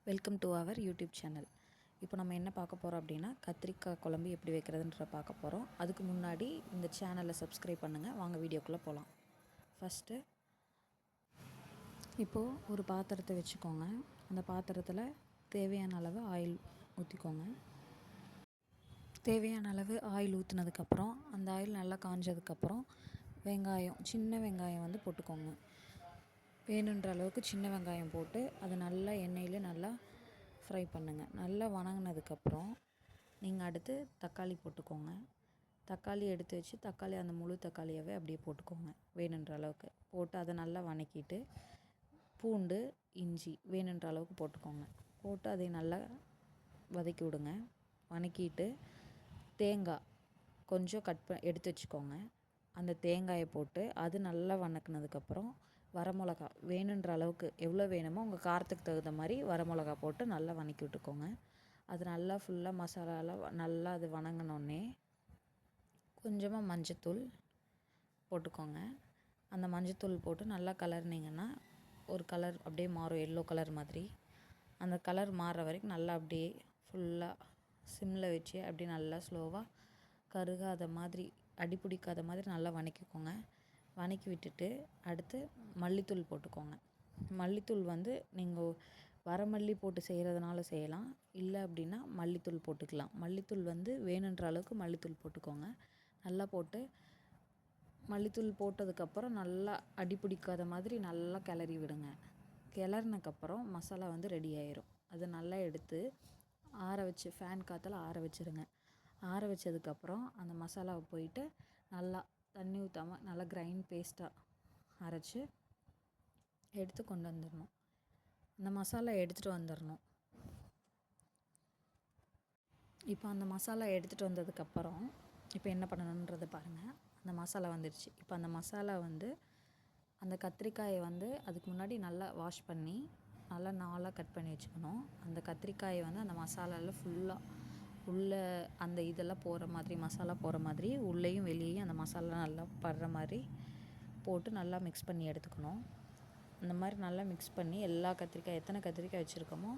Welcome to our YouTube channel. இப்போ நம்ம என்ன பார்க்க போகிறோம் அப்படின்னா, கத்திரிக்காய் குழம்பு எப்படி வைக்கிறதுன்ற பார்க்க போகிறோம். அதுக்கு முன்னாடி இந்த சேனலை சப்ஸ்கிரைப் பண்ணுங்கள். வாங்க வீடியோக்குள்ளே போகலாம். ஃபஸ்ட்டு இப்போது ஒரு பாத்திரத்தை வச்சுக்கோங்க. அந்த பாத்திரத்தில் தேவையான அளவு ஆயில் ஊற்றிக்கோங்க. தேவையான அளவு ஆயில் ஊற்றினதுக்கப்புறம் அந்த ஆயில் நல்லா காஞ்சதுக்கப்புறம் சின்ன வெங்காயம் வந்து போட்டுக்கோங்க. வேணுன்ற அளவுக்கு சின்ன வெங்காயம் போட்டு அதை நல்லா எண்ணெயில் நல்லா ஃப்ரை பண்ணுங்கள். நல்லா வணங்கினதுக்கப்புறம் நீங்கள் அடுத்து தக்காளி போட்டுக்கோங்க. தக்காளி எடுத்து வச்சு அந்த முழு தக்காளியாகவே அப்படியே போட்டுக்கோங்க. வேணுன்ற அளவுக்கு போட்டு அதை நல்லா வணக்கிட்டு பூண்டு இஞ்சி வேணுன்ற அளவுக்கு போட்டுக்கோங்க. போட்டு அதை நல்லா வதக்கி விடுங்க. வதக்கிட்டு தேங்காய் கொஞ்சம் எடுத்து வச்சுக்கோங்க. அந்த தேங்காயை போட்டு அது நல்லா வதக்குனதுக்கப்புறம் வரமிளகா வேணுன்ற அளவுக்கு எவ்வளோ வேணுமோ உங்கள் காரத்துக்கு தகுந்த மாதிரி வரமிளகா போட்டு நல்லா வதக்கி விட்டுக்கோங்க. அது நல்லா ஃபுல்லாக மசாலாலாம் நல்லா அது வதங்கினோடனே கொஞ்சமாக மஞ்சத்தூள் போட்டுக்கோங்க. அந்த மஞ்சத்தூள் போட்டு நல்லா கலர்னிங்கன்னா ஒரு கலர் அப்படியே மாறும், எல்லோ கலர் மாதிரி. அந்த கலர் மாறுற வரைக்கும் நல்லா அப்படியே ஃபுல்லாக சிம்மில் வச்சு அப்படியே நல்லா ஸ்லோவாக கருகாத மாதிரி அடிப்பிடிக்காத மாதிரி நல்லா வதக்கிக்கோங்க. வதக்கி விட்டுட்டு அடுத்து மல்லித்தூள் போட்டுக்கோங்க. மல்லித்தூள் வந்து நீங்கள் வரமல்லி போட்டு செய்கிறதுனால செய்யலாம், இல்லை அப்படின்னா மல்லித்தூள் போட்டுக்கலாம். மல்லித்தூள் வந்து வேணுன்ற அளவுக்கு மல்லித்தூள் போட்டுக்கோங்க. நல்லா போட்டு மல்லித்தூள் போட்டதுக்கப்புறம் நல்லா அடிப்பிடிக்காத மாதிரி நல்லா கிளறி விடுங்க. கிளறினக்கப்புறம் மசாலா வந்து ரெடி ஆயிரும். அதை நல்லா எடுத்து ஆற வச்சு ஃபேன் காற்றுல ஆற வச்சுருங்க. ஆற வச்சதுக்கப்புறம் அந்த மசாலாவை போயிட்டு நல்லா தண்ணி ஊற்றாமல் நல்லா கிரைண்ட் பேஸ்ட்டாக அரைச்சி எடுத்து கொண்டு வந்துடணும். அந்த மசாலா எடுத்துகிட்டு வந்துடணும். இப்போ அந்த மசாலா எடுத்துகிட்டு வந்ததுக்கப்புறம் இப்போ என்ன பண்ணணுன்றதை பாருங்கள். அந்த மசாலா வந்துடுச்சு. இப்போ அந்த மசாலா வந்து அந்த கத்திரிக்காயை வந்து அதுக்கு முன்னாடி நல்லா வாஷ் பண்ணி நல்லா நாலாக கட் பண்ணி வச்சுக்கணும். அந்த கத்திரிக்காயை வந்து அந்த மசாலாவில் ஃபுல்லாக உள்ளே அந்த இதெல்லாம் போகிற மாதிரி, மசாலா போகிற மாதிரி உள்ளேயும் வெளியேயும் அந்த மசாலா நல்லா படுற மாதிரி போட்டு நல்லா மிக்ஸ் பண்ணி எடுத்துக்கணும். அந்த மாதிரி நல்லா மிக்ஸ் பண்ணி எல்லா கத்திரிக்காய் எத்தனை கத்திரிக்காய் வச்சுருக்கோமோ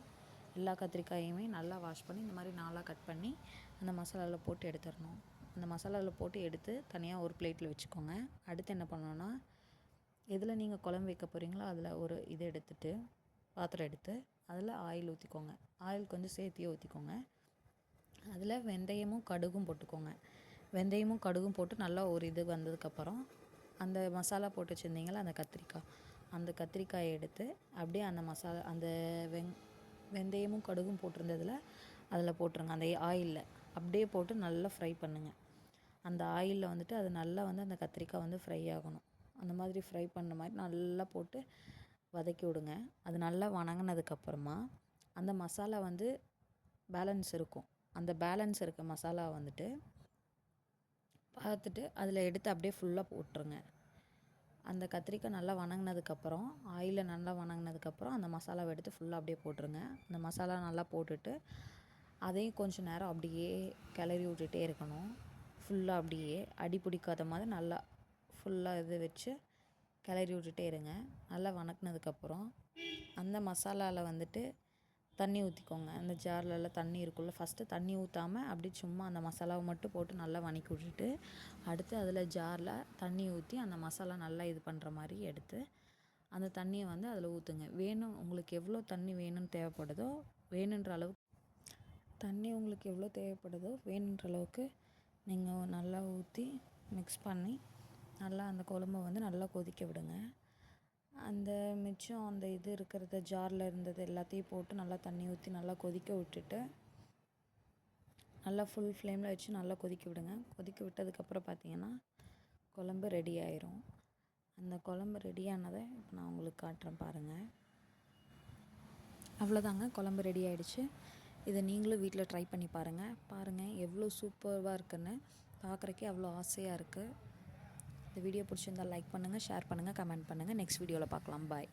எல்லா கத்திரிக்காயுமே நல்லா வாஷ் பண்ணி இந்த மாதிரி நாலாக கட் பண்ணி அந்த மசாலாவில் போட்டு எடுத்துடணும். அந்த மசாலாவில் போட்டு எடுத்து தனியாக ஒரு பிளேட்டில் வச்சுக்கோங்க. அடுத்து என்ன பண்ணணுன்னா, எதில் நீங்கள் குழம்பு வைக்க போகிறீங்களோ அதில் ஒரு இது எடுத்துகிட்டு பாத்திரம் எடுத்து அதில் ஆயில் ஊற்றிக்கோங்க. ஆயில் கொஞ்சம் சேர்த்தியே ஊற்றிக்கோங்க. அதில் வெந்தயமும் கடுகும் போட்டுக்கோங்க. வெந்தயமும் கடுகும் போட்டு நல்லா ஒரு இது வந்ததுக்கப்புறம் அந்த மசாலா போட்டு வச்சுருந்தீங்களா அந்த கத்திரிக்காயை எடுத்து அப்படியே அந்த மசாலா அந்த வெந்தயமும் கடுகும் போட்டிருந்ததில் அதில் போட்டுருங்க. அந்த ஆயிலில் அப்படியே போட்டு நல்லா ஃப்ரை பண்ணுங்கள். அந்த ஆயிலில் வந்துட்டு அது நல்லா வந்து அந்த கத்திரிக்காய் வந்து ஃப்ரை ஆகணும். அந்த மாதிரி ஃப்ரை பண்ண மாதிரி நல்லா போட்டு வதக்கி விடுங்க. அது நல்லா வதங்கினதுக்கப்புறமா அந்த மசாலா வந்து பேலன்ஸ் இருக்கும். அந்த பேலன்ஸ் இருக்க மசாலா வந்துட்டு பார்த்துட்டு அதில் எடுத்து அப்படியே ஃபுல்லாக போட்டுருங்க. அந்த கத்திரிக்காய் நல்லா வதங்கினதுக்கப்புறம் ஆயிலில் நல்லா வதங்கினதுக்கப்புறம் அந்த மசாலாவை எடுத்து ஃபுல்லாக அப்படியே போட்டுருங்க. அந்த மசாலா நல்லா போட்டுட்டு அதையும் கொஞ்சம் நேரம் அப்படியே கிளறி விட்டுட்டே இருக்கணும். ஃபுல்லாக அப்படியே அடி பிடிக்காத மாதிரி நல்லா ஃபுல்லாக இது வச்சு கிளறி விட்டுட்டே இருங்க. நல்லா வதக்கினதுக்கப்புறம் அந்த மசாலாவில் வந்துட்டு தண்ணி ஊற்றிக்கோங்க. அந்த ஜார்லலாம் தண்ணி இருக்குல்ல, ஃபஸ்ட்டு தண்ணி ஊற்றாமல் அப்படி சும்மா அந்த மசாலாவை மட்டும் போட்டு நல்லா வதக்கி விட்டுட்டு அடுத்து அதில் ஜாரில் தண்ணி ஊற்றி அந்த மசாலா நல்லா இது பண்ணுற மாதிரி எடுத்து அந்த தண்ணியை வந்து அதில் ஊற்றுங்க. உங்களுக்கு எவ்வளோ தண்ணி வேணும்னு தேவைப்படுதோ வேணுன்ற அளவுக்கு நீங்கள் நல்லா ஊற்றி மிக்ஸ் பண்ணி நல்லா அந்த குழம்பை வந்து நல்லா கொதிக்க விடுங்க. அந்த மிச்சம் அந்த இது இருக்கிறத ஜாரில் இருந்தது எல்லாத்தையும் போட்டு நல்லா தண்ணி ஊற்றி நல்லா கொதிக்க விட்டுட்டு நல்லா ஃபுல் ஃப்ளேமில் வச்சு நல்லா கொதிக்க விடுங்க. கொதிக்க விட்டதுக்கப்புறம் பார்த்திங்கன்னா குழம்பு ரெடி ஆயிரும். அந்த குழம்பு ரெடியானதை இப்போ நான் உங்களுக்கு காட்டுறேன் பாருங்கள். அவ்வளோதாங்க, குழம்பு ரெடி ஆகிடுச்சு. இதை நீங்களும் வீட்டில் ட்ரை பண்ணி பாருங்கள் எவ்வளோ சூப்பராக இருக்குன்னு. பார்க்குறக்கே அவ்வளோ ஆசையாக இருக்குது. இந்த வீடியோ பிடிச்சிருந்தால் லைக் பண்ணுங்கள், ஷேர் பண்ணுங்கள், கமெண்ட் பண்ணுங்கள். நெக்ஸ்ட் வீடியோவில் பார்க்கலாம். பாய்.